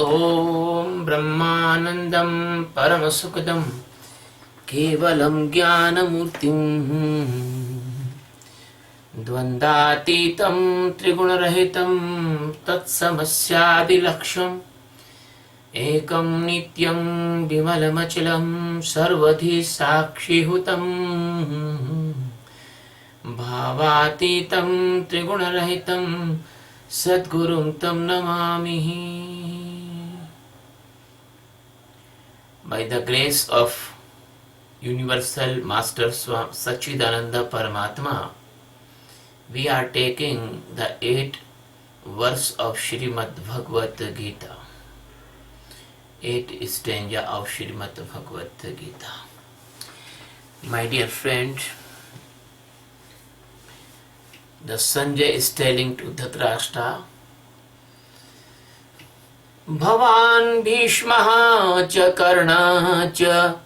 ॐ ब्रह्मानन्दं परमसुखदं केवलं ज्ञानमूर्तिं द्वन्द्वातीतं त्रिगुणरहितं तत्समस्यादिलक्ष्यम् एकं नित्यं विमलमचलं सर्वधि साक्षिहुतं भावातीतं त्रिगुणरहितं सद्गुरुं तं Namami. By the grace of Universal Master Sachidananda Paramatma, we are taking the 8th verse of Srimad Bhagavad Gita. 8th stanza of Srimad Bhagavad Gita. My dear friend, the Sanjay is telling to Dhritarashtra, Bhavan Bhishmaha cha Karna cha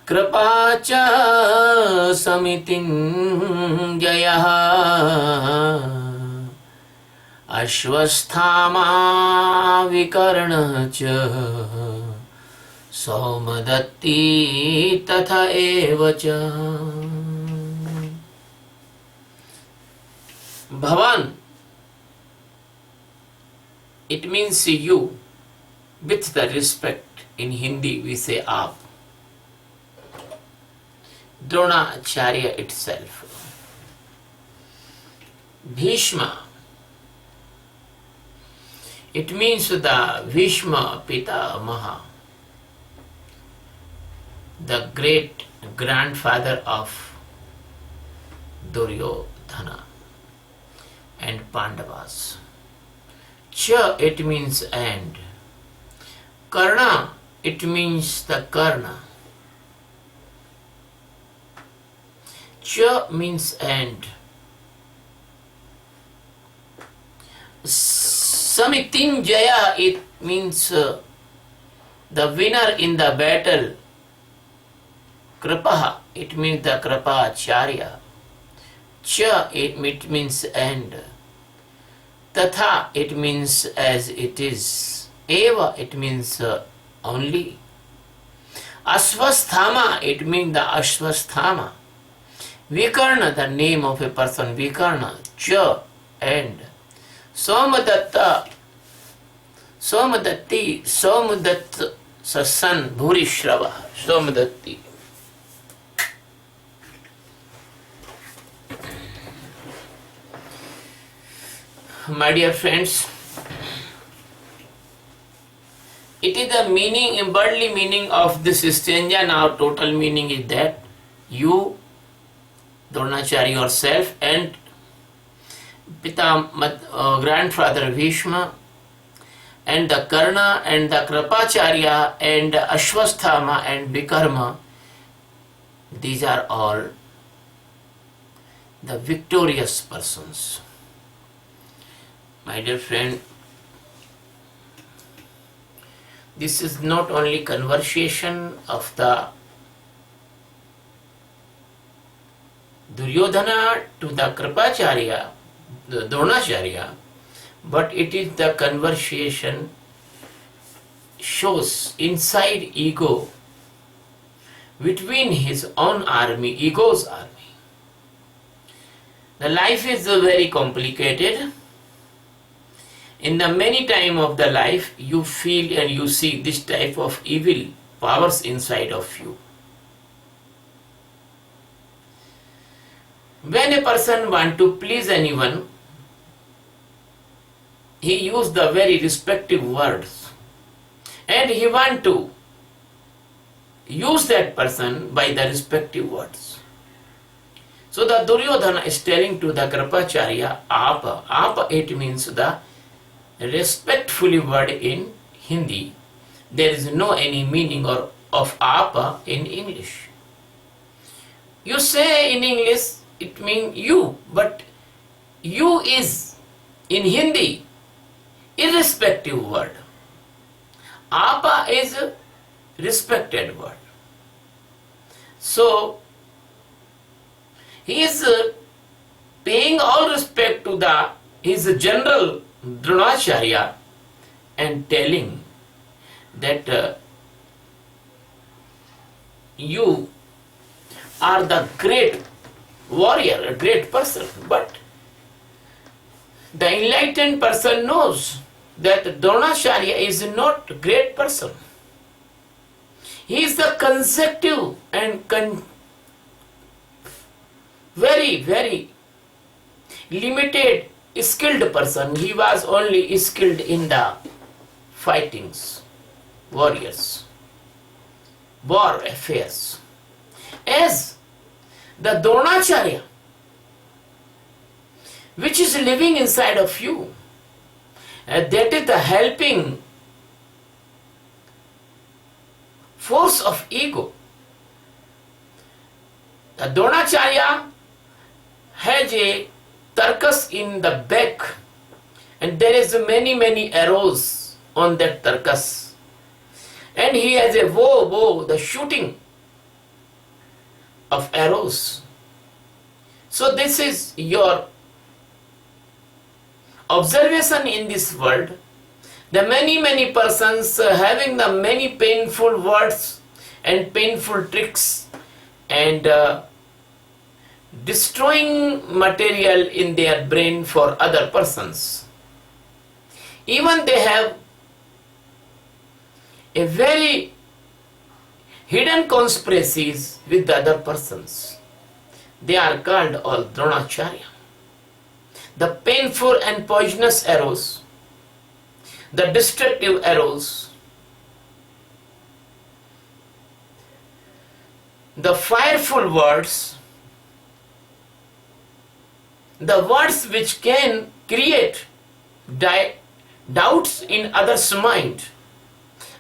Kripa cha Samitinjayaha Ashwasthama Vikarna cha Saumadatti Tatha Evacha. Bhavan, it means you. With the respect, in Hindi we say aap. Dronacharya itself. Bhishma, it means the Bhishma Pitamaha, the great grandfather of Duryodhana and Pandavas. Cha, it means and. Karna, it means the Karna. Cha means and. Samitinjaya, it means the winner in the battle. Kripaha, it means the Kripacharya. Cha, it means and. Tatha, it means as it is. Eva, it means only. Ashwasthama, it means the Ashwasthama. Vikarna, the name of a person. Vikarna, cha, and. Somadatta, Somadatti, Somadatta, son, Bhurishrava, Somadatti. My dear friends, it is the meaning, worldly meaning of this stanza. Now total meaning is that you, Dronacharya yourself, and grandfather Bhishma, and the Karna, and the Kripacharya, and Ashwasthama, and Vikarma, these are all the victorious persons. My dear friend, this is not only conversation of the Duryodhana to the Kripacharya, the Dronacharya, but it is the conversation shows inside ego between his own army, ego's army. The life is very complicated. In the many time of the life, you feel and you see this type of evil powers inside of you. When a person wants to please anyone, he uses the very respective words, and he wants to use that person by the respective words. So the Duryodhana is telling to the Kripacharya, Apa. Apa, it means the respectfully word in Hindi. There is no any meaning or of apa in English. You say in English it means you, but you is in Hindi irrespective word. Apa is a respected word. So he is paying all respect to his general Dronacharya and telling that you are the great warrior, a great person. But the enlightened person knows that Dronacharya is not a great person. He is the consecutive and very, very limited skilled person. He was only skilled in the fightings, warriors, war affairs. As the Dronacharya, which is living inside of you, that is the helping force of ego. The Dronacharya has a tarkas in the back, and there is many arrows on that tarkas, and he has a bow, the shooting of arrows. So this is your observation in this world. The many persons having the many painful words and painful tricks and destroying material in their brain for other persons. Even they have a very hidden conspiracies with the other persons. They are called all Dronacharya. The painful and poisonous arrows, the destructive arrows, the fireful words, the words which can create doubts in others' mind,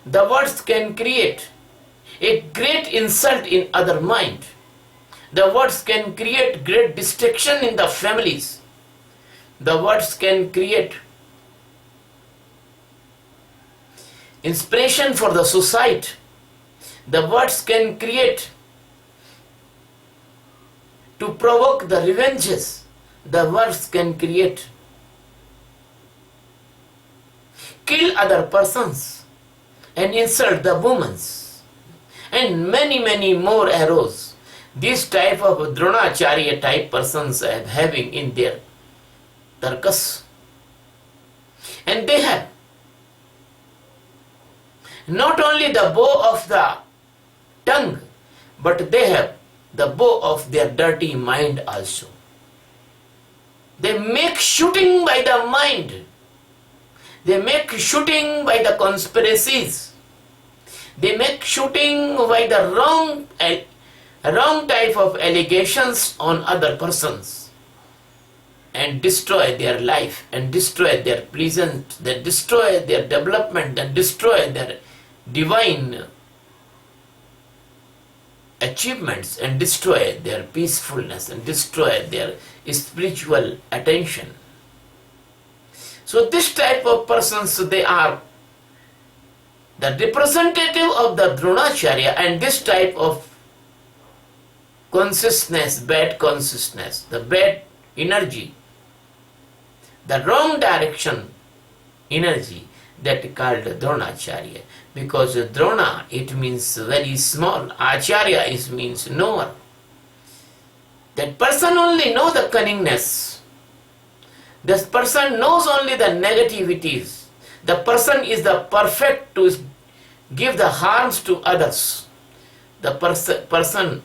the words can create a great insult in other mind, the words can create great destruction in the families, the words can create inspiration for the society, the words can create to provoke the revenges, the words can create kill other persons and insult the women, and many more arrows. This type of Dronacharya type persons are having in their tarkas, and they have not only the bow of the tongue, but they have the bow of their dirty mind also. They make shooting by the mind. They make shooting by the conspiracies. They make shooting by the wrong type of allegations on other persons, and destroy their life, and destroy their pleasant, that destroy their development, and destroy their divine achievements, and destroy their peacefulness, and destroy their spiritual attention. So this type of persons, they are the representative of the Dronacharya, and this type of consciousness, bad consciousness, the bad energy, the wrong direction energy, that is called Dronacharya. Because Drona, it means very small. Acharya, it means knower. That person only knows the cunningness. This person knows only the negativities. The person is the perfect to give the harms to others. The person,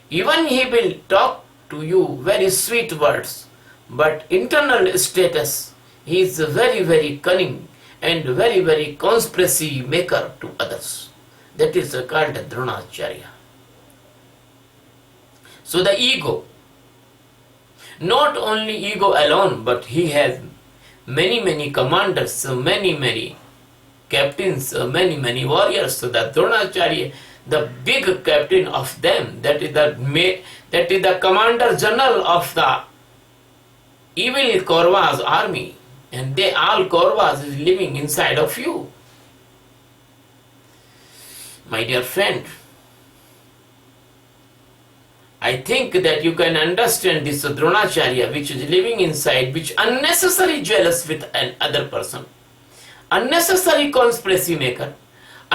even he will talk to you very sweet words, but internal status, he is very cunning and very conspiracy maker to others. That is called Dronacharya. So the ego, not only ego alone, but he has many commanders, many captains, many warriors. So the Dronacharya, the big captain of them, that is the commander general of the evil Kaurava's army, and they all Kauravas is living inside of you. My dear friend, I think that you can understand this Dronacharya which is living inside, which unnecessary jealous with another person, unnecessary conspiracy maker,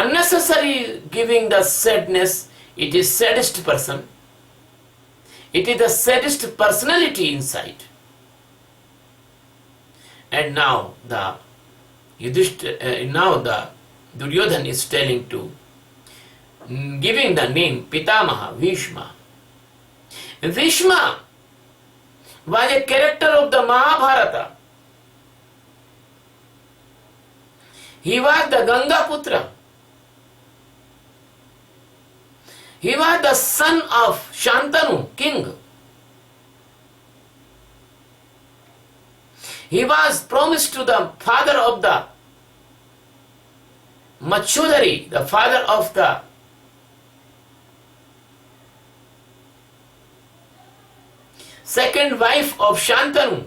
unnecessary giving the sadness. It is saddest person. It is the saddest personality inside. And now the Duryodhan is telling to, giving the name Pitamaha, Bhishma. Bhishma was a character of the Mahabharata. He was the Ganga Putra. He was the son of Shantanu, king. He was promised to the father of the Machudari, the father of the second wife of Shantanu.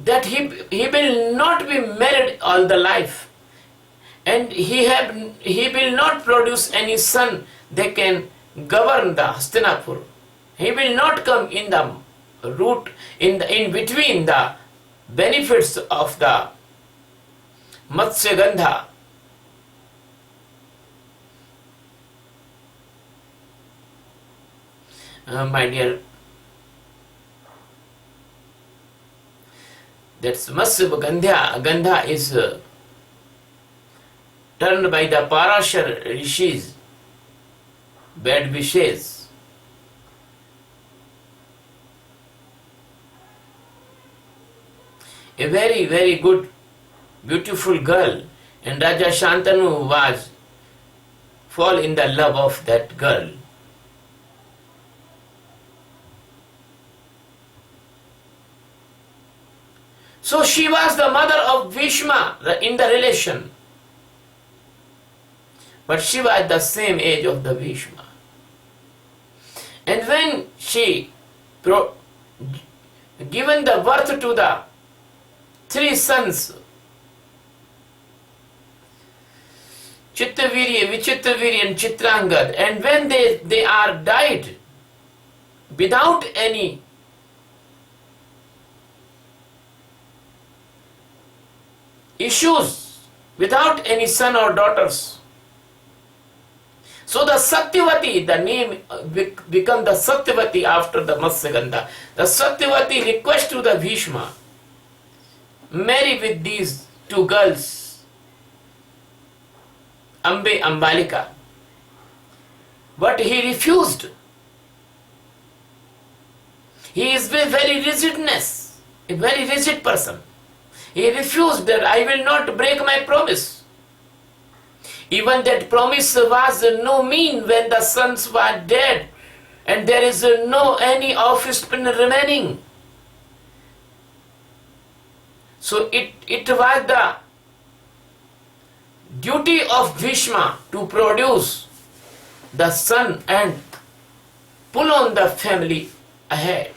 That he will not be married all the life, and he will not produce any son that can govern the Hastinapur. He will not come in the root in between the benefits of the Matsya Gandha. My dear, that's Matsya Gandha is turned by the Parashar Rishis, bad wishes. A very, very good, beautiful girl, and Raja Shantanu was fall in the love of that girl. So she was the mother of Bhishma in the relation, but she was the same age of the Bhishma. And when she given the birth to the three sons, Chittavirya, Vichittavirya and Chitrangad, and when they are died without any issues, without any son or daughters. So the Satyavati, the name become the Satyavati after the Matsyagandha. The Satyavati request to the Bhishma, marry with these two girls, Ambe, Ambalika. But he refused. He is a very rigidness, a very rigid person. He refused that I will not break my promise. Even that promise was no mean when the sons were dead and there is no any offspring remaining. So it was the duty of Bhishma to produce the son and pull on the family ahead,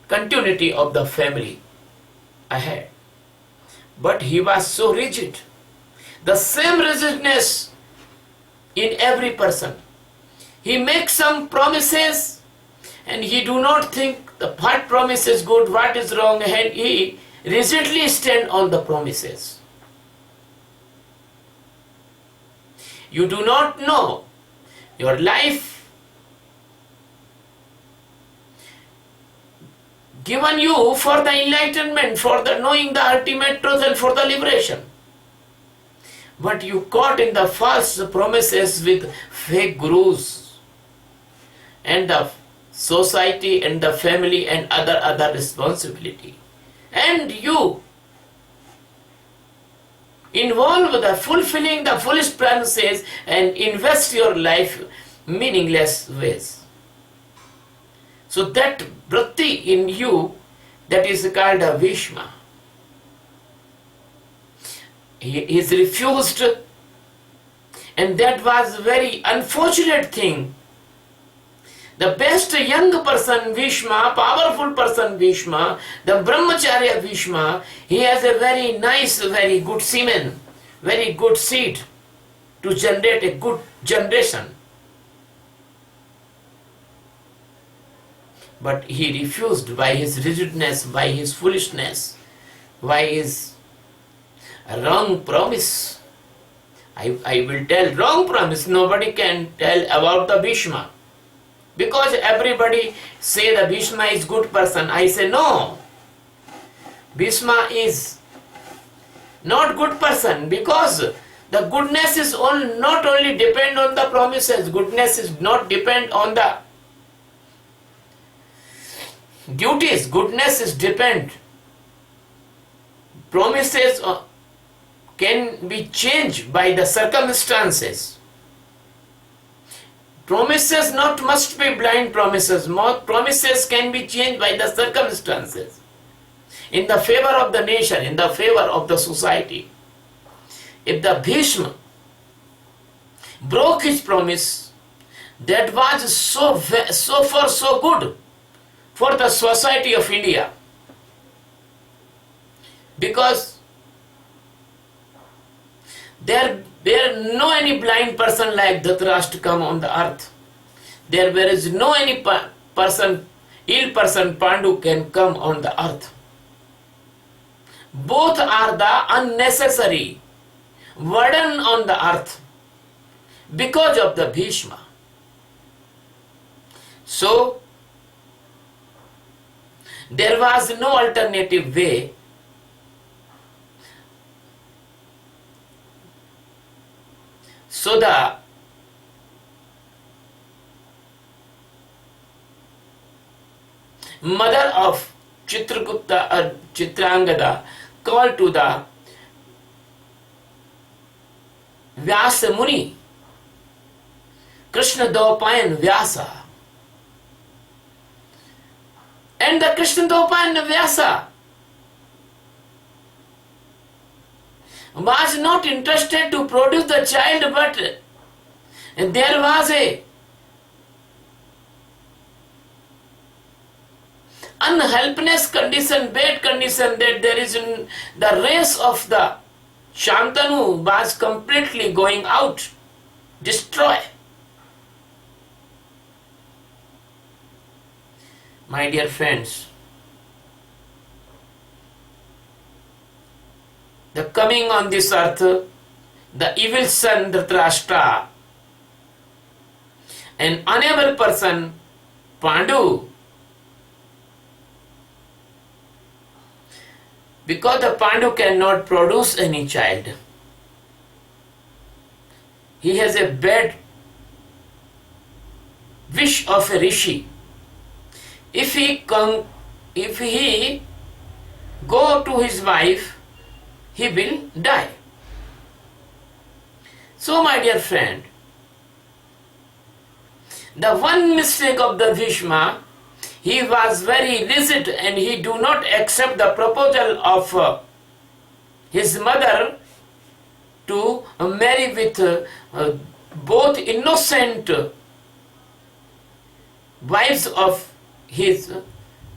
continuity of the family ahead. But he was so rigid. The same rigidness in every person. He makes some promises and he do not think what promise is good, what is wrong, and he rigidly stand on the promises. You do not know your life given you for the enlightenment, for the knowing the ultimate truth and for the liberation. But you caught in the false promises with fake gurus and the society and the family and other responsibility. And you involve the fulfilling the foolish promises and invest your life meaningless ways. So that vritti in you, that is called a Bhishma. He is refused, and that was a very unfortunate thing. The best young person Bhishma, powerful person Bhishma, the Brahmacharya Bhishma, he has a very nice, very good semen, very good seed to generate a good generation. But he refused by his rigidness, by his foolishness, Why is a wrong promise? I will tell wrong promise. Nobody can tell about the Bhishma. Because everybody say the Bhishma is good person. I say no. Bhishma is not good person, because the goodness is not only depend on the promises. Goodness is not depend on the duties. Goodness is depend. Promises can be changed by the circumstances. Promises not must be blind promises. More promises can be changed by the circumstances. In the favor of the nation, in the favor of the society. If the Bhishma broke his promise, that was so far so good for the society of India. Because there no any blind person like Dhritarashtra come on the earth. There is no any person, ill person Pandu can come on the earth. Both are the unnecessary burden on the earth because of the Bhishma. So, there was no alternative way. So the mother of Chitrangada called to the Vyasa Muni, Krishna Dvapayan Vyasa. And the Krishna Dvapayan Vyasa was not interested to produce the child, but there was a unhelpless condition, bad condition, that there is the race of the Shantanu was completely going out, destroy. My dear friends, the coming on this earth, the evil son Dhritarashtra, an unable person Pandu, because the Pandu cannot produce any child. He has a bad wish of a rishi. If he go to his wife, he will die. So, my dear friend, the one mistake of the Bhishma, he was very rigid and he do not accept the proposal of his mother to marry with both innocent wives of his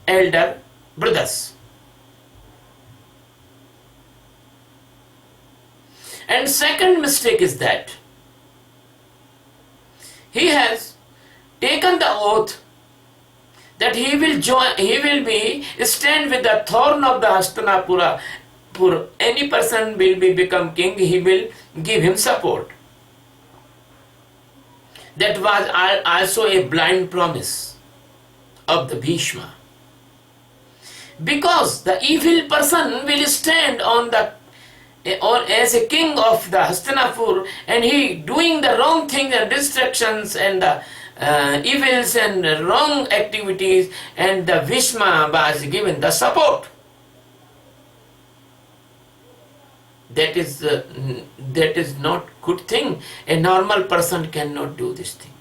elder brothers. And second mistake is that he has taken the oath that he will stand with the thorn of the Hastinapura. For any person will become king, he will give him support. That was also a blind promise of the Bhishma. Because the evil person will stand on the or as a king of the Hastinapur, and he doing the wrong things and distractions and the evils and wrong activities, and the Bhishma was given the support. That is not good thing. A normal person cannot do this thing.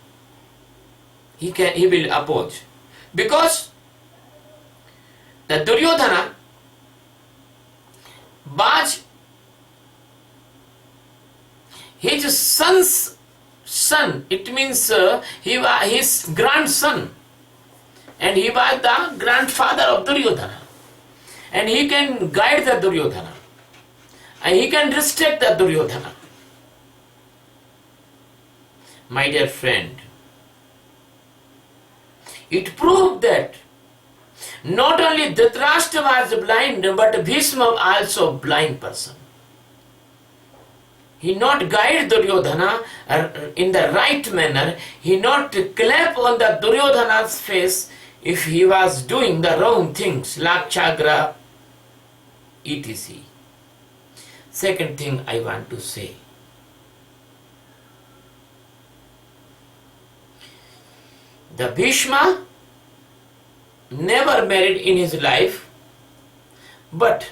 He will oppose, because the Duryodhana was his son's son. It means he was his grandson, and he was the grandfather of Duryodhana, and he can guide the Duryodhana, and he can restrict the Duryodhana. My dear friend, it proved that Not only Dhritarashtra was blind, but Bhishma also blind person. He not guide Duryodhana in the right manner. He not clap on the Duryodhana's face if he was doing the wrong things, Lakchagra, etc. Second thing I want to say. The Bhishma never married in his life, but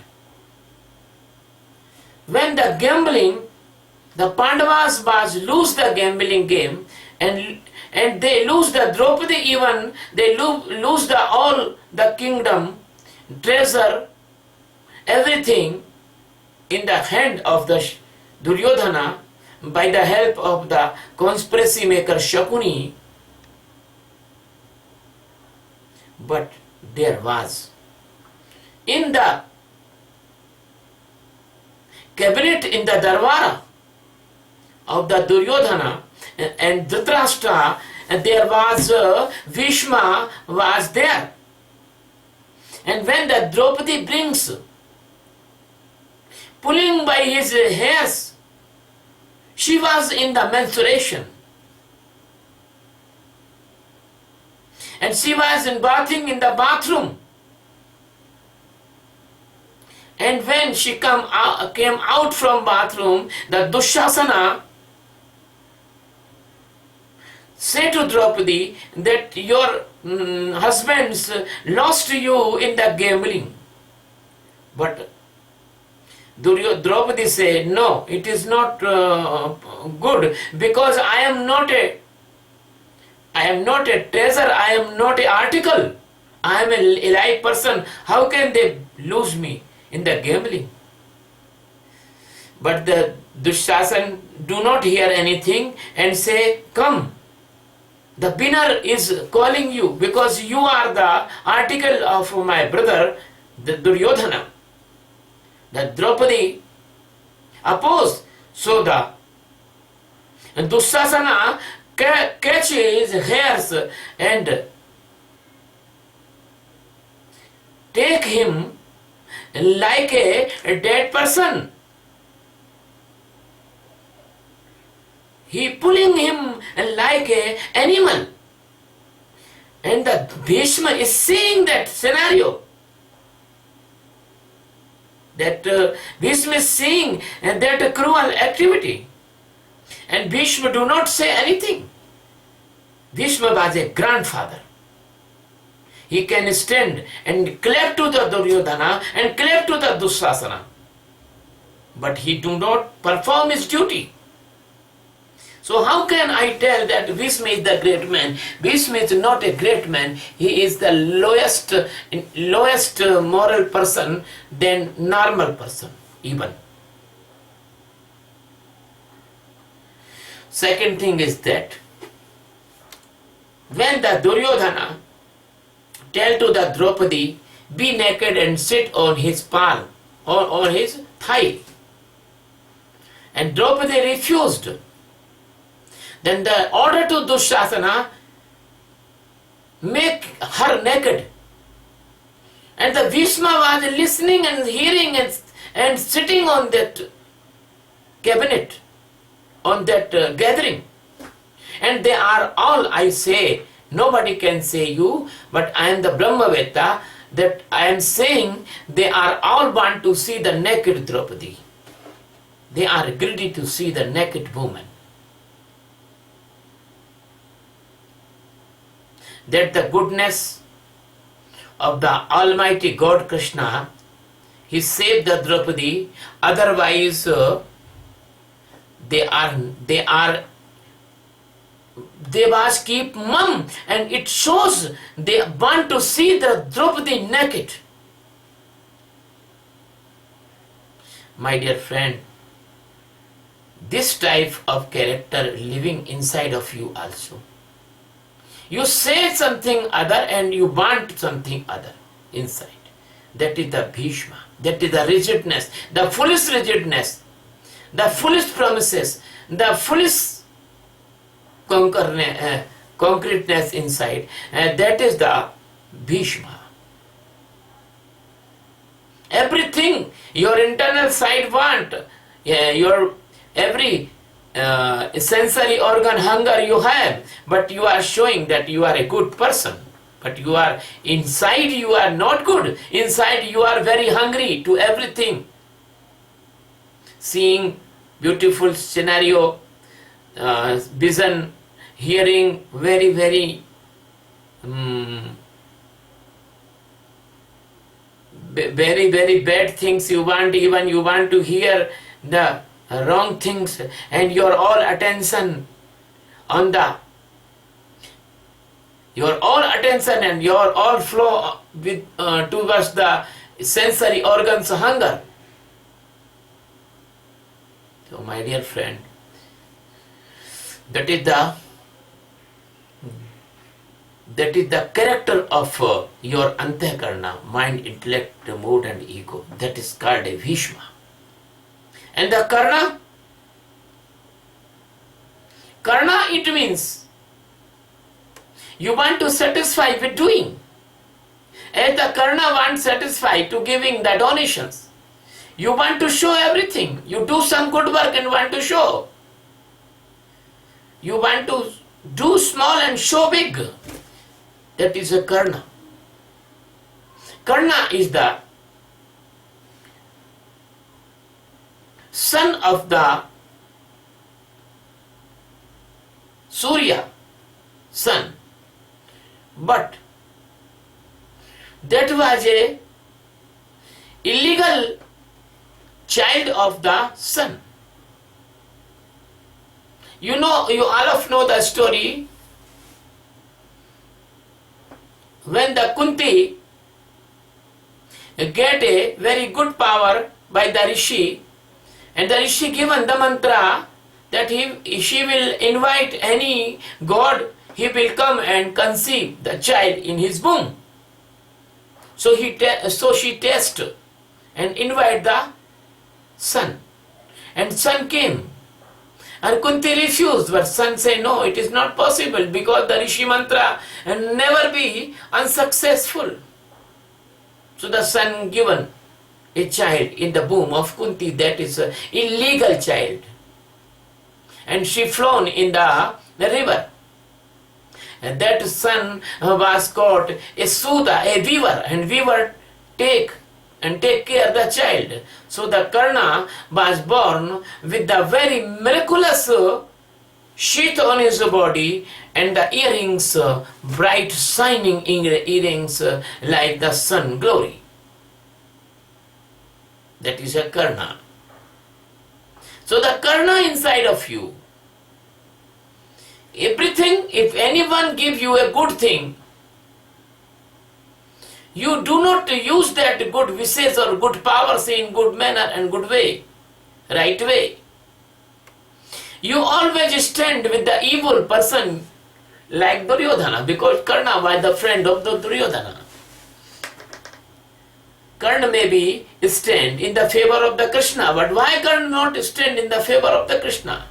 when the gambling, the Pandavas was lose the gambling game, and they lose the Draupadi, even they lose the all the kingdom, treasure, everything in the hand of the Duryodhana by the help of the conspiracy maker Shakuni. But there was in the cabinet in the Darwara of the Duryodhana and Dhritarashtra, there was Bhishma was there. And when the Draupadi brings, pulling by his hairs, she was in the menstruation. And she was bathing in the bathroom. And when she came out from bathroom, the Dushasana said to Draupadi that your husbands lost you in the gambling. But Draupadi said, no, it is not good, because I am not a treasure, I am not an article, I am a live person. How can they lose me in the gambling? But the Dushasana do not hear anything and say, come, the winner is calling you, because you are the article of my brother, the Duryodhana. The Draupadi opposed. So the Dushasana catch his hairs and take him like a dead person. He pulling him like a animal. And the Bhishma is seeing that scenario. That Bhishma is seeing that cruel activity. And Bhishma do not say anything. Bhishma was a grandfather. He can stand and clap to the Duryodhana and clap to the Dushasana. But he do not perform his duty. So how can I tell that Bhishma is the great man? Bhishma is not a great man. He is the lowest moral person than normal person even. Second thing is that when the Duryodhana tell to the Draupadi, be naked and sit on his palm or on his thigh, and Draupadi refused, then the order to Dushasana, make her naked. And the Bhishma was listening and hearing and sitting on that cabinet, on that gathering. And they are all, I say, nobody can say you, but I am the Brahmaveta, that I am saying they are all want to see the naked Draupadi. They are greedy to see the naked woman. That the goodness of the Almighty God Krishna, He saved the Draupadi, otherwise they was keep mum, and it shows they want to see the Draupadi naked. My dear friend, this type of character living inside of you also. You say something other and you want something other inside. That is the Bhishma. That is the rigidness, the foolish rigidness, the foolish promises, the foolish concreteness inside. That is the Bhishma. Everything your internal side want, your every sensory organ hunger you have, but you are showing that you are a good person. But you are inside, you are not good. Inside you are very hungry to everything. Seeing beautiful scenario, vision, hearing very very bad things you want, even you want to hear the wrong things, and your all attention on the your all attention and your all flow with towards the sensory organs hunger. So my dear friend, that is the character of your antakarna, mind, intellect, mood and ego. That is called a Bhishma. And the karna it means you want to satisfy with doing. As the karna wants satisfy to giving the donations. You want to show everything. You do some good work and want to show. You want to do small and show big. That is a karna. Karna is the son of the Surya, sun. But that was a illegal child of the sun. You know, you all of know the story when the Kunti get a very good power by the Rishi, and the Rishi given the mantra that she will invite any god, he will come and conceive the child in his womb. So she test and invite the sun, and sun came. And Kunti refused, but son said, no, it is not possible because the Rishi mantra never be unsuccessful. So the son given a child in the womb of Kunti, that is an illegal child. And she flown in the river. And that son was caught a Suda, a weaver, and weaver take care of the child. So the Karna was born with the very miraculous sheath on his body and the earrings, bright shining earrings like the sun glory. That is a Karna. So the Karna inside of you, everything, if anyone gives you a good thing, you do not use that good wishes or good powers in good manner and good way, right way. You always stand with the evil person like Duryodhana, because Karna was the friend of the Duryodhana. Karna maybe stand in the favor of the Krishna, but why Karna not stand in the favor of the Krishna?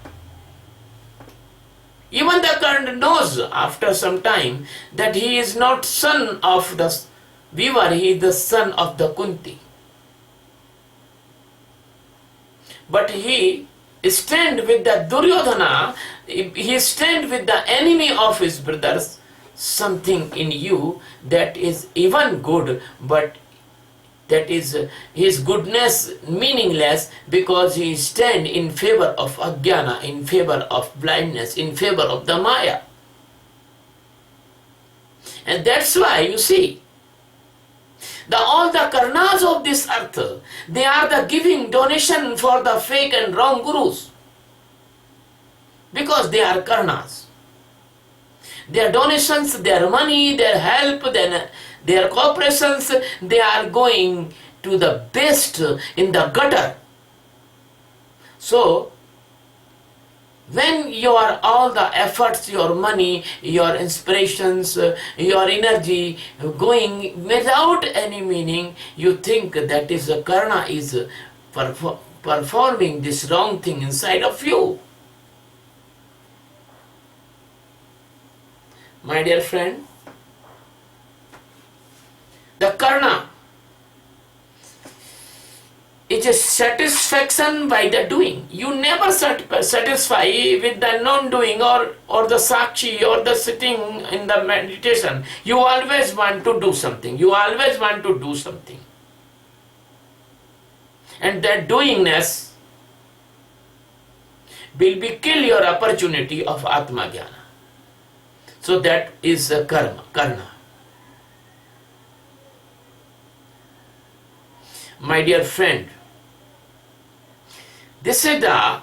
Even the Karna knows after some time that he is not son of the weaver, he is the son of the Kunti. But he stand with the Duryodhana, he stand with the enemy of his brothers, something in you that is even good, but that is his goodness meaningless because he stand in favor of Ajnana, in favor of blindness, in favor of the Maya. And that's why you see, all the karnas of this earth, they are the giving donation for the fake and wrong gurus. Because they are karnas. Their donations, their money, their help, their cooperations, they are going to the best in the gutter. So, when your all the efforts, your money, your inspirations, your energy going without any meaning, you think that is a karna is performing this wrong thing inside of you. My dear friend, the karna is a satisfaction by the doing. You never satisfy with the non-doing or the sakshi or the sitting in the meditation. You always want to do something. You always want to do something. And that doingness will be kill your opportunity of Atma Jnana. So that is karna. My dear friend, this is the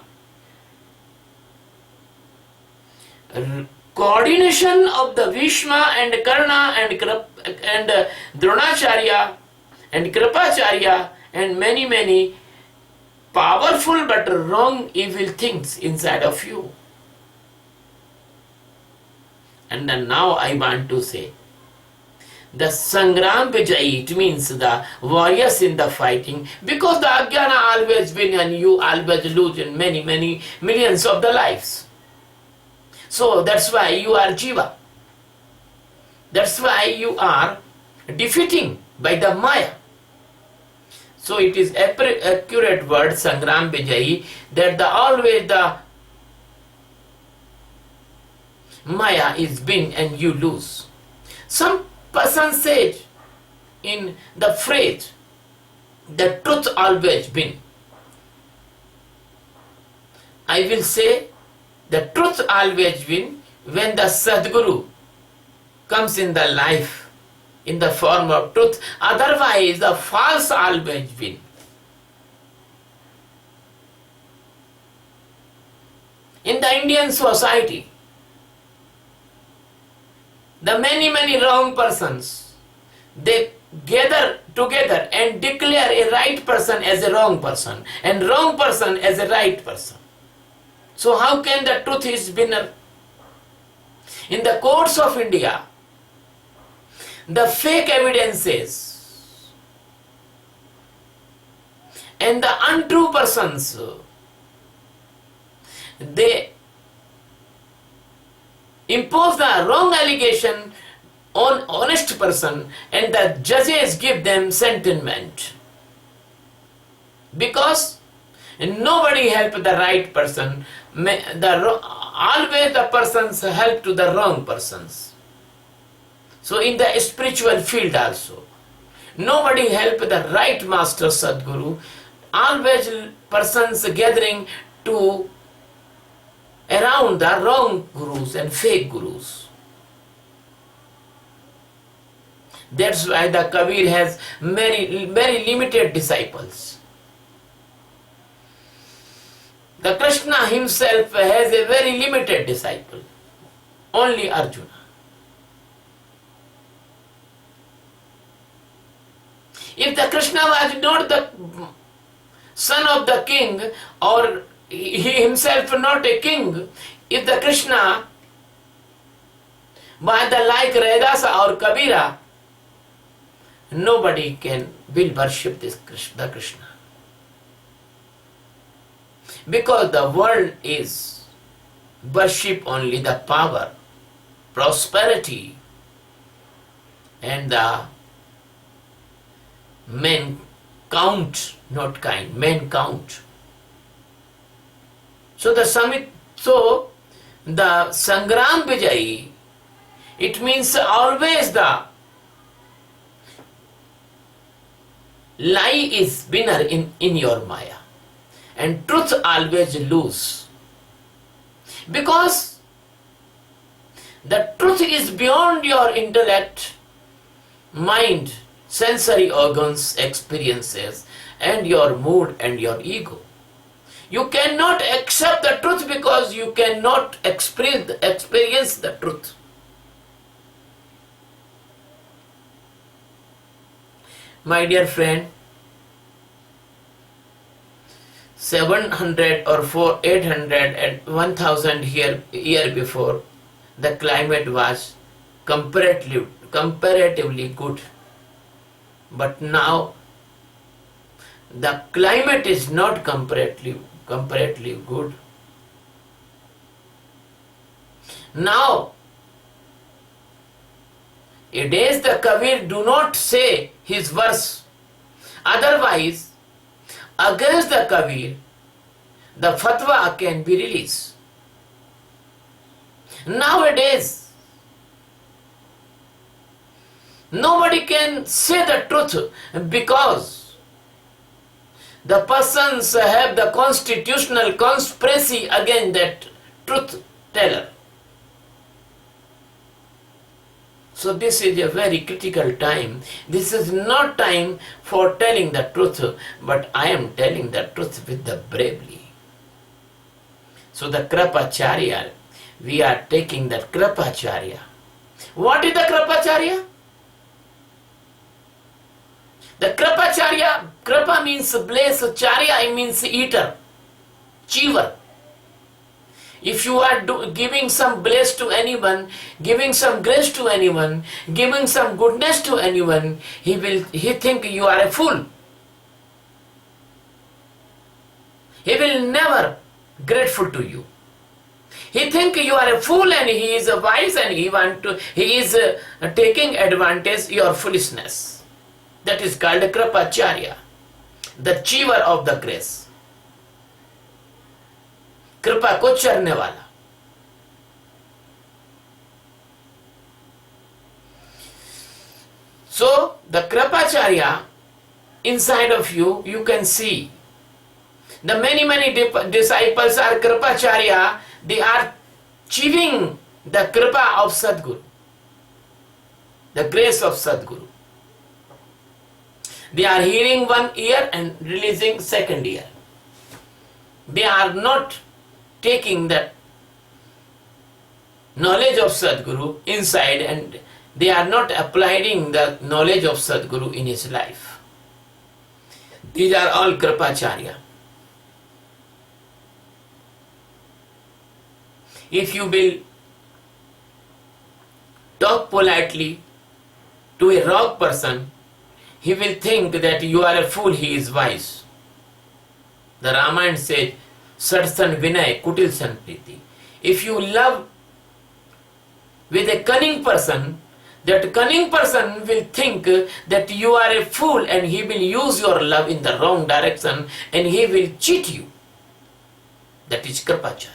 coordination of the Bhishma and Karna and Dronacharya and Kripacharya and many powerful but wrong evil things inside of you. And then now I want to say, the Sangram Vijayi, it means the warriors in the fighting, because the Ajnana always win and you always lose in many millions of the lives. So that's why you are Jiva. That's why you are defeating by the Maya. So it is accurate word, Sangram Vijayi, that always the Maya is win and you lose. Some person said in the phrase, the truth always win. I will say, the truth always win when the Sadguru comes in the life in the form of truth. Otherwise, the false always win. In the Indian society, the many wrong persons, they gather together and declare a right person as a wrong person and wrong person as a right person. So how can the truth is winner? In the courts of India, the fake evidences and the untrue persons, they impose the wrong allegation on honest person and the judges give them sentiment. Because nobody help the right person, always the persons help to the wrong persons. So in the spiritual field also, nobody help the right master Sadguru, always persons gathering to around the wrong gurus and fake gurus. That's why the Kabir has very limited disciples. The Krishna himself has a very limited disciple, only Arjuna. If the Krishna was not the son of the king, or he himself not a king, if the Krishna by the like Raidasa or Kabira, nobody will worship the Krishna. Because the world is worship only the power, prosperity, and the men count, not kind, men count. So the Sangram Vijayi, it means always the lie is winner in your Maya and truth always lose. Because the truth is beyond your intellect, mind, sensory organs, experiences, and your mood and your ego. You cannot accept the truth because you cannot experience the truth. My dear friend, 700 or 800 and 1000 year before, the climate was comparatively good. But now, the climate is not comparatively good. Now, nowadays the Kabir do not say his verse. Otherwise, against the Kabir, the fatwa can be released. Nowadays, nobody can say the truth because the persons have the constitutional conspiracy against that truth teller. So this is a very critical time. This is not time for telling the truth, but I am telling the truth with the bravery. So the Kripacharya, we are taking the Kripacharya. What is the Kripacharya? The Kripacharya, Kripa means bless, Charya means eater, chewer. If you are giving some bless to anyone, giving some grace to anyone, giving some goodness to anyone, he think you are a fool. He will never grateful to you. He think you are a fool and he is a wise and he is taking advantage your foolishness. That is called Kripacharya, the chewer of the grace. कृपा को चरने वाला. So the Kripacharya inside of you, you can see the many disciples are Kripacharya. They are achieving the Kripa of Sadguru, the grace of Sadguru. They are hearing one ear and releasing second ear. They are not taking that knowledge of Sadguru inside and they are not applying the knowledge of Sadguru in his life. These are all Kripacharya. If you will talk politely to a wrong person, he will think that you are a fool, he is wise. The Ramayana says, Sadsan Vinay Kutil San Priti. If you love with a cunning person, that cunning person will think that you are a fool and he will use your love in the wrong direction and he will cheat you. That is Kripacharya.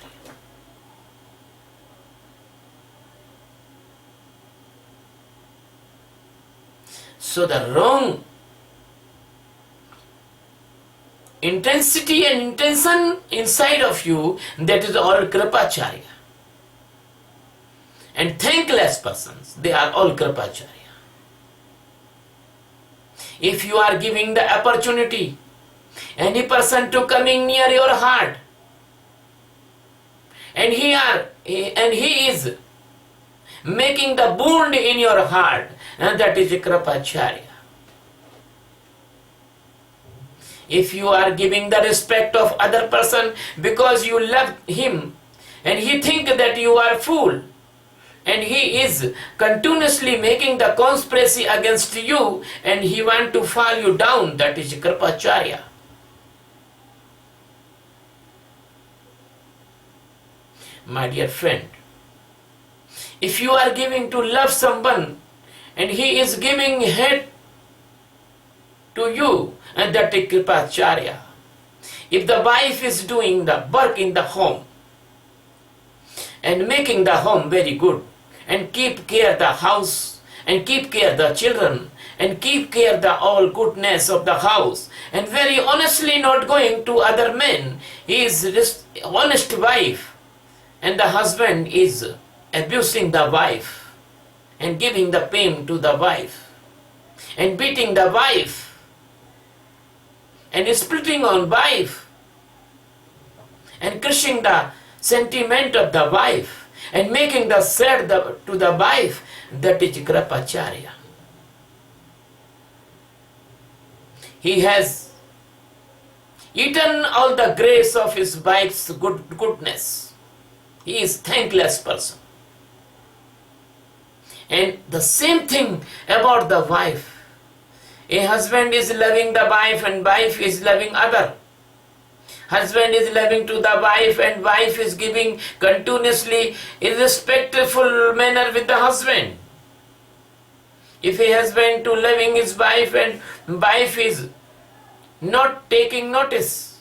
So the wrong intensity and intention inside of you, that is all Kripacharya. And thankless persons, they are all Kripacharya. If you are giving the opportunity, any person to coming near your heart, and he is making the wound in your heart, and that is Kripacharya. If you are giving the respect of other person because you love him and he think that you are fool and he is continuously making the conspiracy against you and he want to fall you down, that is Kripacharya. My dear friend, if you are giving to love someone and he is giving hate to you, and that is Kripacharya. If the wife is doing the work in the home and making the home very good and keep care the house and keep care the children and keep care the all goodness of the house and very honestly not going to other men, he is just honest wife and the husband is abusing the wife and giving the pain to the wife and beating the wife and splitting on wife and crushing the sentiment of the wife and making the sad to the wife, that is Kripacharya. He has eaten all the grace of his wife's goodness. He is thankless person. And the same thing about the wife. A husband is loving the wife and wife is loving other. Husband is loving to the wife and wife is giving continuously irrespectful manner with the husband. If a husband to loving his wife and wife is not taking notice.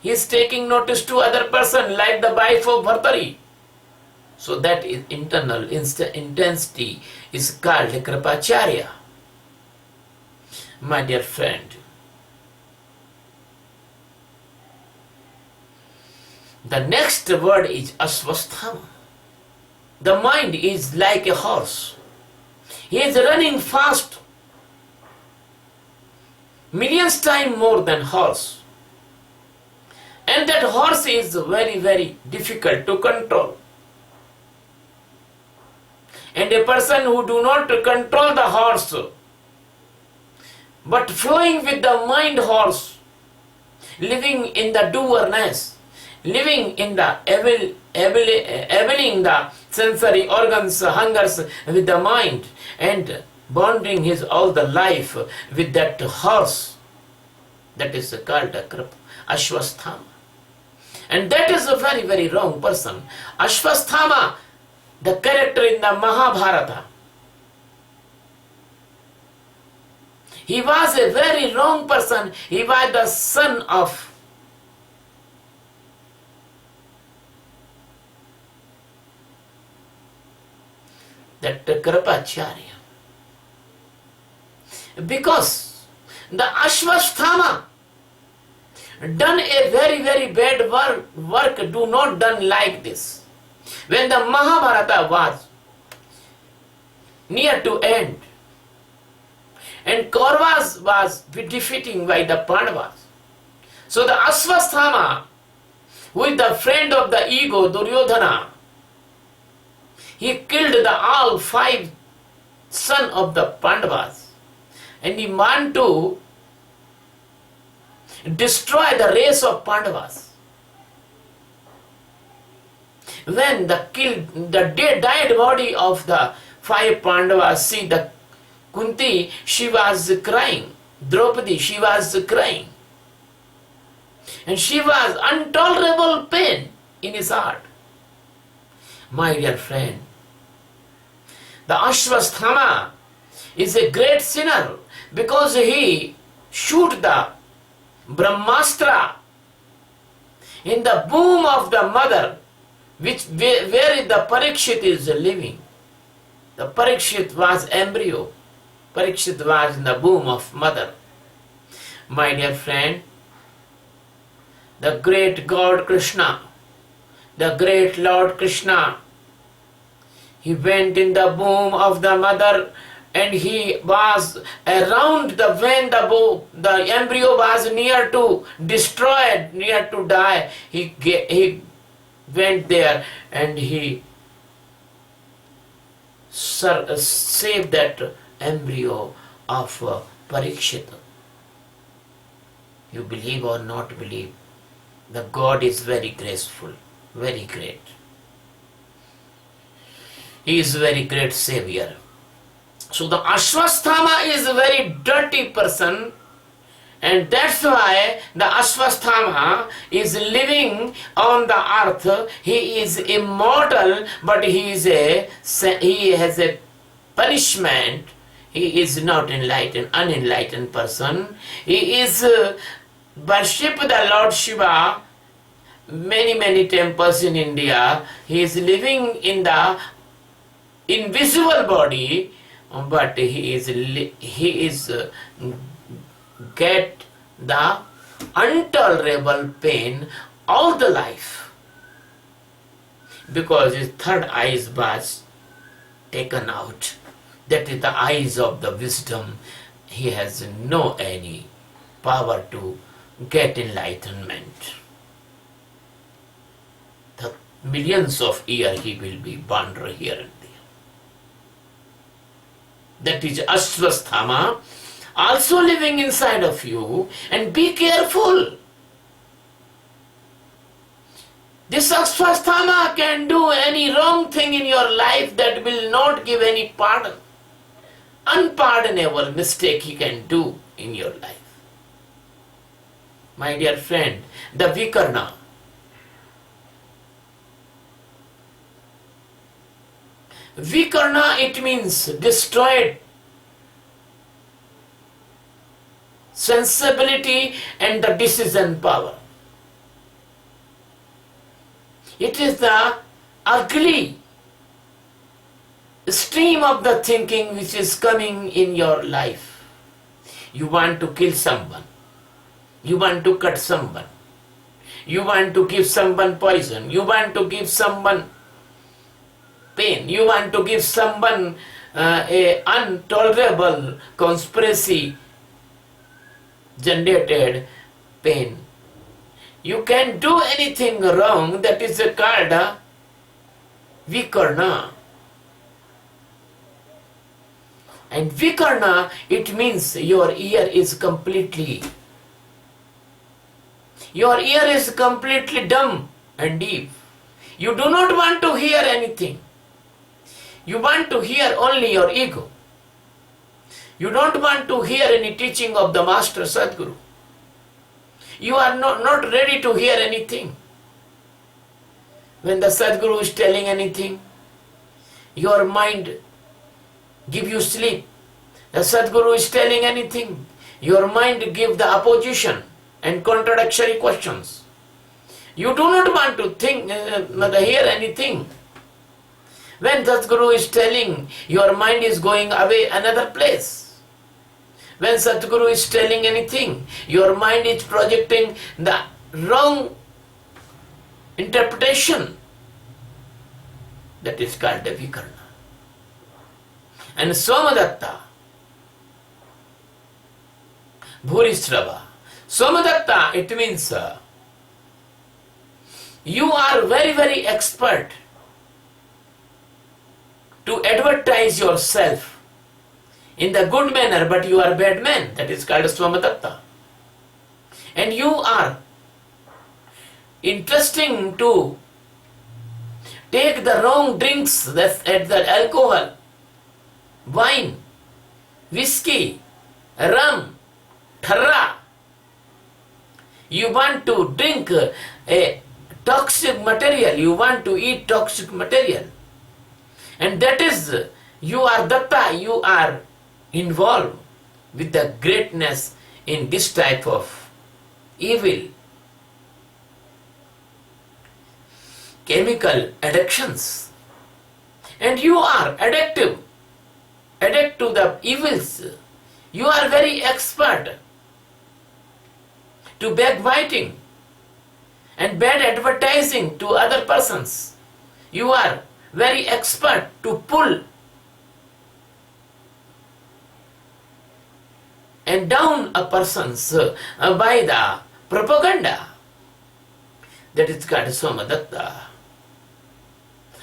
He is taking notice to other person like the wife of Bhartari. So that is internal intensity is called Kripacharya. My dear friend, the next word is Aswasthama. The mind is like a horse. He is running fast, millions times more than horse. And that horse is very, very difficult to control. And a person who do not control the horse, but flowing with the mind horse, living in the doerness, living in the enabling the sensory organs, hungers with the mind, and bonding his all the life with that horse, that is called Ashwasthama. And that is a very, very wrong person. Ashwasthama, the character in the Mahabharata, he was a very wrong person. He was the son of that Kripacharya. Because the Ashwasthama done a very, very bad work, do not done like this. When the Mahabharata was near to end, and Kauravas was defeating by the Pandavas, so the Ashwasthama, who is the friend of the ego, Duryodhana, he killed the all 5 sons of the Pandavas, and he wanted to destroy the race of Pandavas. When the dead body of the 5 Pandavas see the Kunti, she was crying. Draupadi, she was crying. And she was intolerable pain in his heart. My dear friend, the Ashwasthama is a great sinner because he shoot the Brahmastra in the womb of the mother, where the Parikshit is living. The Parikshit was embryo. Parikshit was in the womb of mother. My dear friend, the great God Krishna, the great Lord Krishna, he went in the womb of the mother, and he was around when the embryo was near to destroyed, near to die. He went there and he saved that embryo of Parikshit. You believe or not believe, the God is very graceful, very great. He is very great savior. So the Ashwasthama is a very dirty person, and that's why the Ashwasthama is living on the earth. He is immortal, but he has a punishment. He is not unenlightened person. He is worship the Lord Shiva, many temples in India. He is living in the invisible body, but he is get the intolerable pain all the life, because his third eye was taken out. That is the eyes of the wisdom. He has no any power to get enlightenment. The millions of years he will be wandered here and there. That is Ashwasthama also living inside of you, and be careful. This Ashwasthama can do any wrong thing in your life that will not give any pardon. Unpardonable mistake he can do in your life. My dear friend, the Vikarna. Vikarna, it means destroyed sensibility and the decision power. It is the ugly stream of the thinking which is coming in your life. You want to kill someone. You want to cut someone. You want to give someone poison. You want to give someone pain. You want to give someone a intolerable conspiracy generated pain. You can do anything wrong, that is called a vikarna. And vikarna, it means your ear is completely dumb and deaf. You do not want to hear anything. You want to hear only your ego. You don't want to hear any teaching of the Master Sadguru. You are not ready to hear anything. When the Sadguru is telling anything, your mind give you sleep. The Sadguru is telling anything, your mind give the opposition and contradictory questions. You do not want to think, hear anything. When Sadguru is telling, your mind is going away another place. When Sadguru is telling anything, your mind is projecting the wrong interpretation. That is called the vikarna. And Somadatta, Bhurishrava. Somadatta, it means you are very, very expert to advertise yourself in the good manner, but you are bad man. That is called Swamadatta. And you are interesting to take the wrong drinks, at the alcohol, wine, whiskey, rum, tharra. You want to drink a toxic material. You want to eat toxic material. And that is, you are datta, you are involved with the greatness in this type of evil chemical addictions. And you are addict to the evils. You are very expert to backbiting and bad advertising to other persons. You are very expert to pull and down a person's by the propaganda. That is called Somadatta.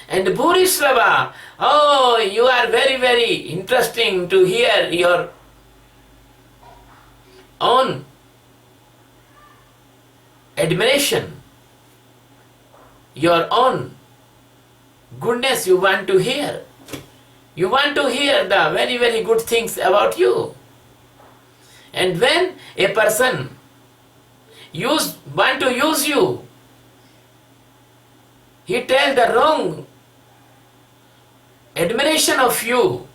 And Bhurishrava, oh, you are very, very interesting to hear your own admiration, your own goodness you want to hear. You want to hear the very, very good things about you. And when a person want to use you, he tell the wrong admiration of you,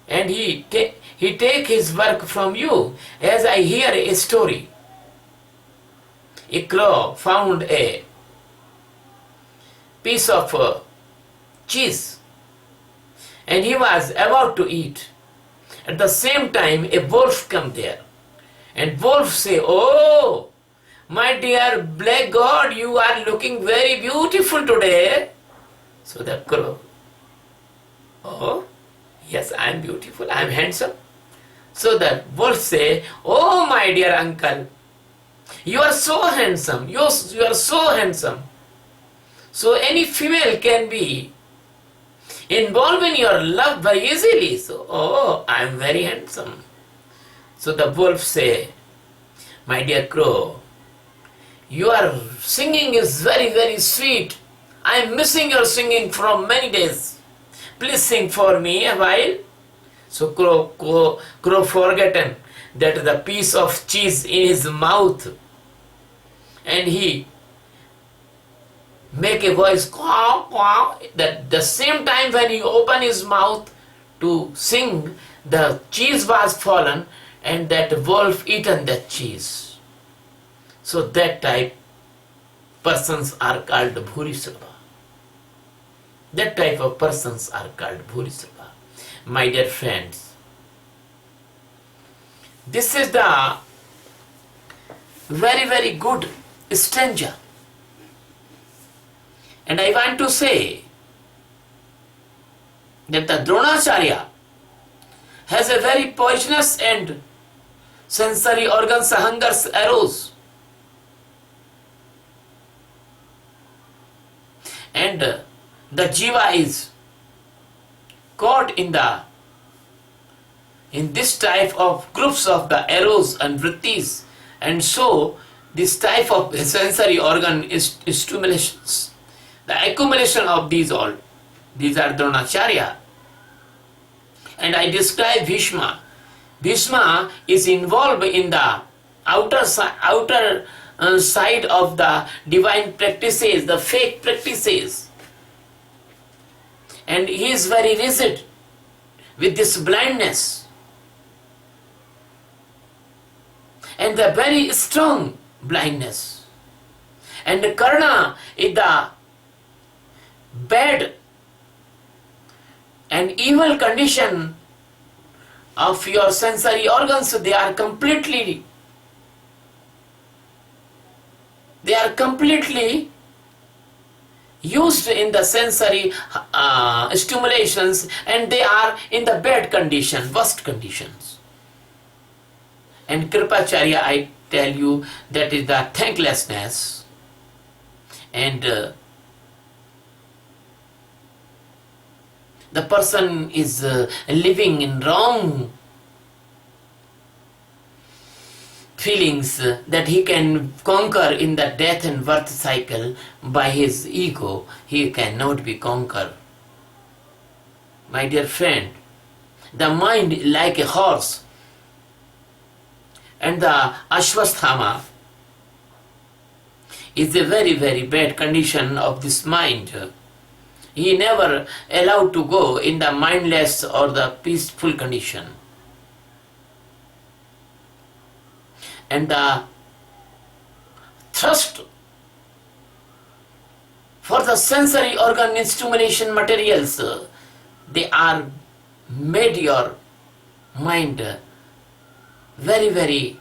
and he take his work from you. As I hear a story, a crow found a piece of cheese, and he was about to eat. At the same time, a wolf come there, and wolf say, "Oh, my dear black god, you are looking very beautiful today." So the crow, "Oh, yes, I am beautiful, I am handsome." So the wolf say, "Oh, my dear uncle, you are so handsome, you are so handsome. So any female can be involved in your love very easily. So, oh, I am very handsome." So the wolf say, "My dear crow, your singing is very, very sweet. I am missing your singing from many days. Please sing for me a while." So crow forgotten that the piece of cheese in his mouth, and he make a voice, quaw, quaw. That the same time when he opened his mouth to sing, the cheese was fallen and that wolf eaten that cheese. So that type persons are called Bhurisrava. That type of persons are called Bhurisrava. My dear friends, this is the very, very good stanza. And I want to say that the Dronacharya has a very poisonous and sensory organs hungers arose. And the jiva is caught in this type of groups of the arrows and vrittis, and so this type of sensory organ is stimulations. The accumulation of these all, these are Dronacharya. And I describe Bhishma. Bhishma is involved in the outer side of the divine practices, the fake practices. And he is very rigid with this blindness. And the very strong blindness. And the Karna is the bad and evil condition of your sensory organs. They are completely used in the sensory stimulations, and they are in the bad condition, worst conditions. And Kripacharya, I tell you, that is the thanklessness and the person is living in wrong feelings that he can conquer in the death and birth cycle by his ego. He cannot be conquered. My dear friend, the mind is like a horse, and the Ashwasthama is a very, very bad condition of this mind. He never allowed to go in the mindless or the peaceful condition. And the thrust for the sensory organ stimulation materials, they are made your mind very, very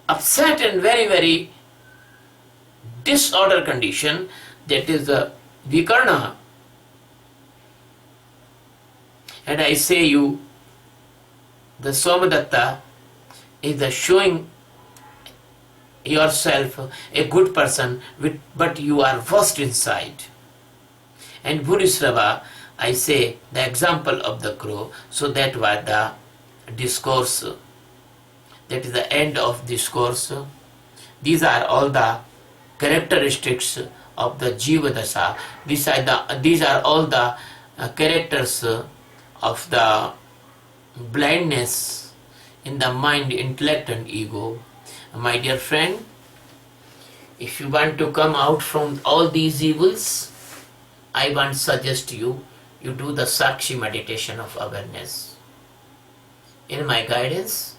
upset and very, very disorder condition, that is the Vikarna. And I say you, the Somadatta is the showing yourself a good person, but you are worst inside. And Bhurisrava, I say the example of the crow, so that was the discourse. That is the end of discourse. These are all the characteristics of the Jiva Dasa. These are all the characters of the blindness in the mind, intellect and ego. My dear friend, if you want to come out from all these evils, I want to suggest you do the Sakshi meditation of awareness. In my guidance,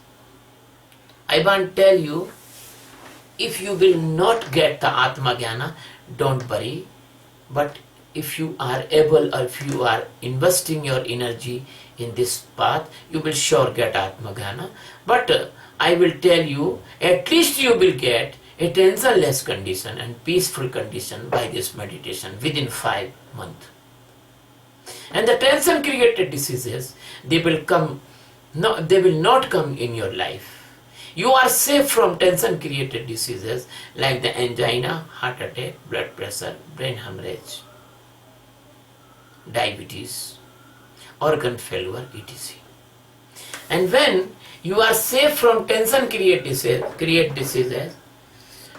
I want to tell you, if you will not get the Atma Jnana, don't worry. But if you are able, or if you are investing your energy in this path, you will sure get Atma Jnana. But I will tell you, at least you will get a tensionless condition and peaceful condition by this meditation within 5 months. And the tension created diseases, they will not come in your life. You are safe from tension created diseases like the angina, heart attack, blood pressure, brain hemorrhage, diabetes, organ failure, etc. And when you are safe from tension create diseases,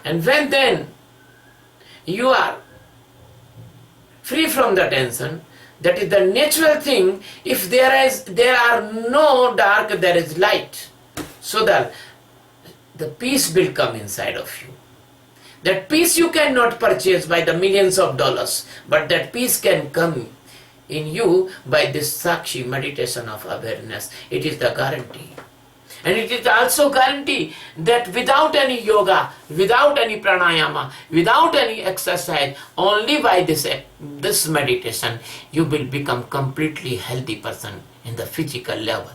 and when then you are free from the tension, that is the natural thing. If there are no dark, there is light. So that the peace will come inside of you. That peace you cannot purchase by the millions of dollars, but that peace can come in you by this Sakshi meditation of awareness. It is the guarantee. And it is also guarantee that without any yoga, without any pranayama, without any exercise, only by this meditation, you will become completely healthy person in the physical level.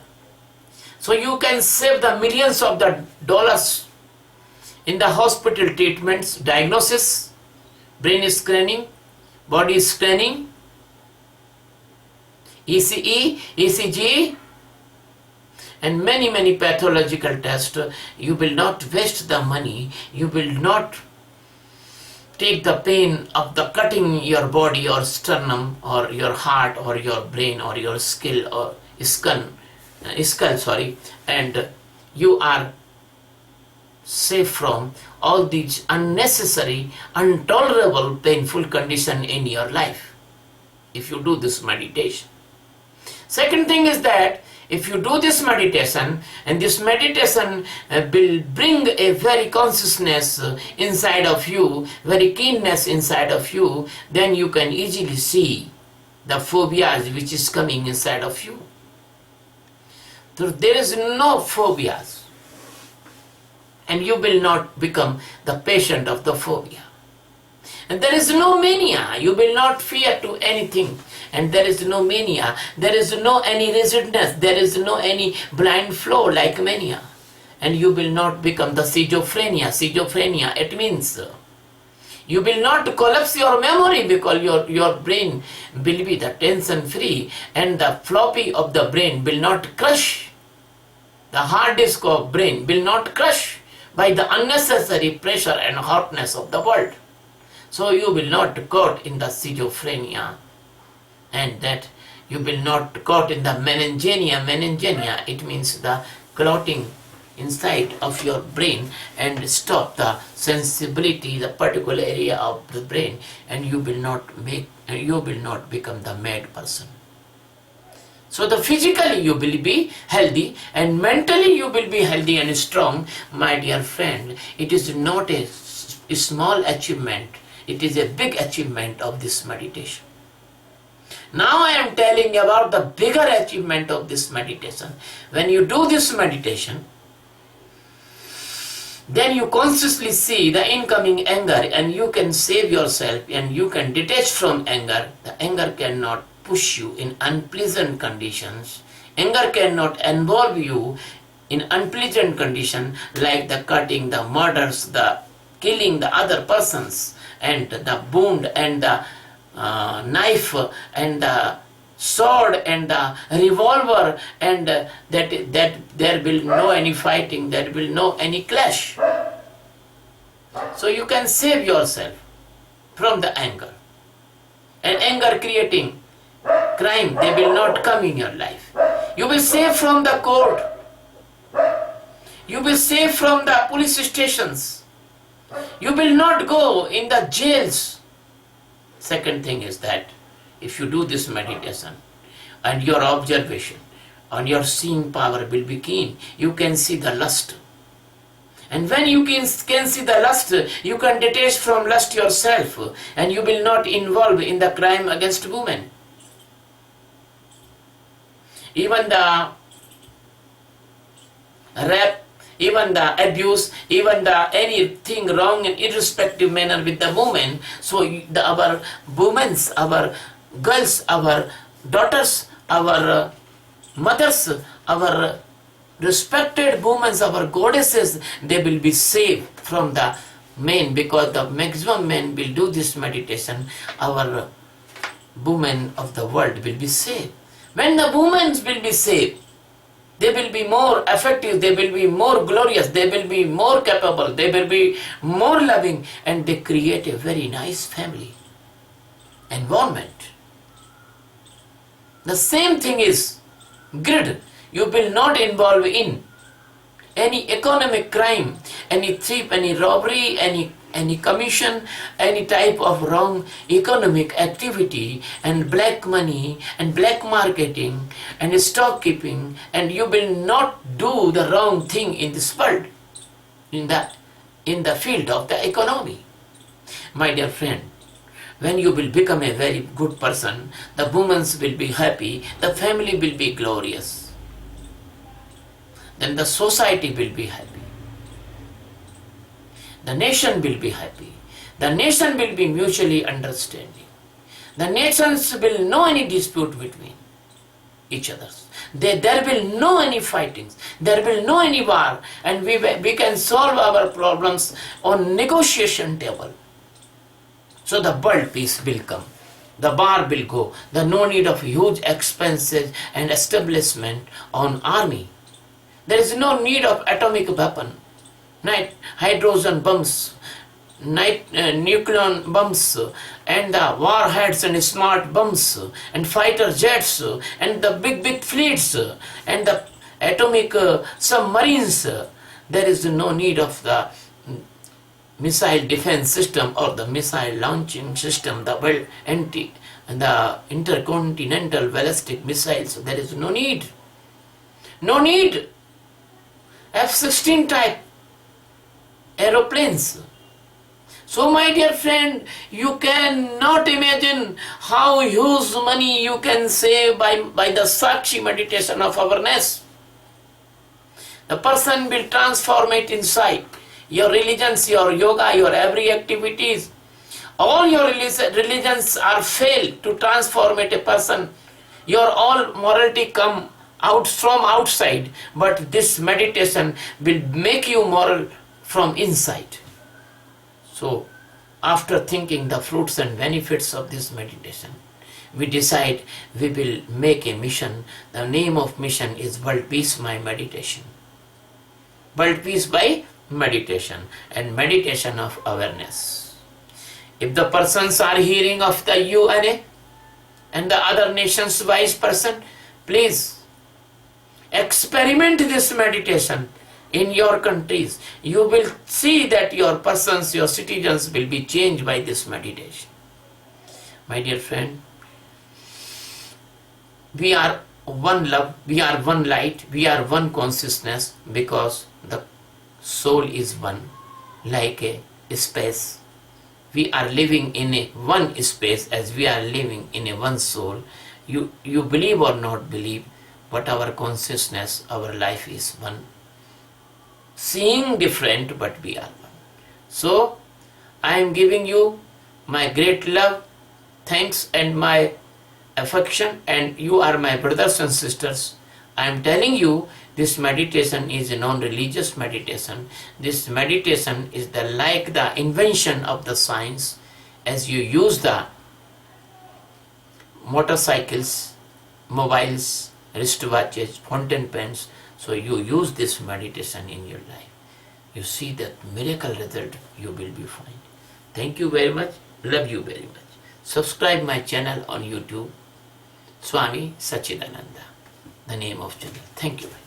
So you can save the millions of the dollars in the hospital treatments, diagnosis, brain screening, body screening, ECE, ECG, and many pathological tests. You will not waste the money. You will not take the pain of the cutting your body or sternum or your heart or your brain or your skull, and you are safe from all these unnecessary, intolerable, painful condition in your life if you do this meditation. Second thing is that if you do this meditation, and this meditation will bring a very consciousness inside of you, very keenness inside of you, then you can easily see the phobias which is coming inside of you. So there is no phobias, and you will not become the patient of the phobia. And there is no mania. You will not fear to anything. And there is no mania. There is no any rigidness. There is no any blind flow like mania. And you will not become the schizophrenia. Schizophrenia, it means you will not collapse your memory because your brain will be the tension free, and the floppy of the brain will not crush. The hard disk of brain will not crush by the unnecessary pressure and hotness of the world. So you will not caught in the schizophrenia, and that you will not caught in the meningenia. Meningenia, it means the clotting inside of your brain and stop the sensibility, the particular area of the brain, and you will not become the mad person. So the physically you will be healthy, and mentally you will be healthy and strong. My dear friend, it is not a small achievement. It is a big achievement of this meditation. Now I am telling about the bigger achievement of this meditation. When you do this meditation, then you consciously see the incoming anger, and you can save yourself, and you can detach from anger. The anger cannot push you in unpleasant conditions. Anger cannot involve you in unpleasant conditions like the cutting, the murders, the killing the other persons, and the wound, and the knife, and the sword, and the revolver, and that there will no any fighting, there will no any clash. So you can save yourself from the anger. And anger creating crime, they will not come in your life. You will save from the court. You will save from the police stations. You will not go in the jails. Second thing is that if you do this meditation, and your observation and your seeing power will be keen, you can see the lust. And when you can see the lust, you can detach from lust yourself, and you will not involve in the crime against women. Even the rape, even the abuse, even the anything wrong in irrespective manner with the woman. So our women, our girls, our daughters, our mothers, our respected women, our goddesses, they will be saved from the men, because the maximum men will do this meditation. Our women of the world will be saved. When the women will be saved, they will be more effective, they will be more glorious, they will be more capable, they will be more loving, and they create a very nice family environment. The same thing is greed. You will not involve in any economic crime, any thief, any robbery, any commission, any type of wrong economic activity, and black money, and black marketing, and stock keeping, and you will not do the wrong thing in this world, in the field of the economy. My dear friend, When you will become a very good person, the women will be happy, the family will be glorious. Then the society will be happy. The nation will be happy. The nation will be mutually understanding. The nations will know any dispute between each other. There will no any fightings. There will no any war. And we can solve our problems on negotiation table. So the world peace will come. The war will go. There no need of huge expenses and establishment on army. There is no need of atomic weapon, hydrogen bombs, nuclear bombs, and the warheads and smart bombs, and fighter jets, and the big fleets, and the atomic submarines. There is no need of the missile defense system or the missile launching system, the intercontinental ballistic missiles. There is no need. No need. F-16 type aeroplanes. So my dear friend, you cannot imagine how huge money you can save by the Sakshi meditation of awareness. The person will transform it inside. Your religions, your yoga, your every activities, all your religions are failed to transform it a person. Your all morality come out from outside, but this meditation will make you moral from inside. So, after thinking the fruits and benefits of this meditation, we decide we will make a mission. The name of mission is World Peace by Meditation. World Peace by Meditation and meditation of awareness. If the persons are hearing of the UNA and the other nations wise person, please experiment this meditation in your countries. You will see that your persons, your citizens will be changed by this meditation. My dear friend, we are one love, we are one light, we are one consciousness, because the soul is one, like a space. We are living in a one space as we are living in a one soul. You believe or not believe, but our consciousness, our life is one. Seeing different, but we are one. So, I am giving you my great love, thanks and my affection, and you are my brothers and sisters. I am telling you, this meditation is a non-religious meditation. This meditation is like the invention of the science. As you use the motorcycles, mobiles, wristwatches, fountain pens, so you use this meditation in your life. You see that miracle result, you will be fine. Thank you very much. Love you very much. Subscribe my channel on YouTube, Swami Sachidananda, the name of channel. Thank you very much.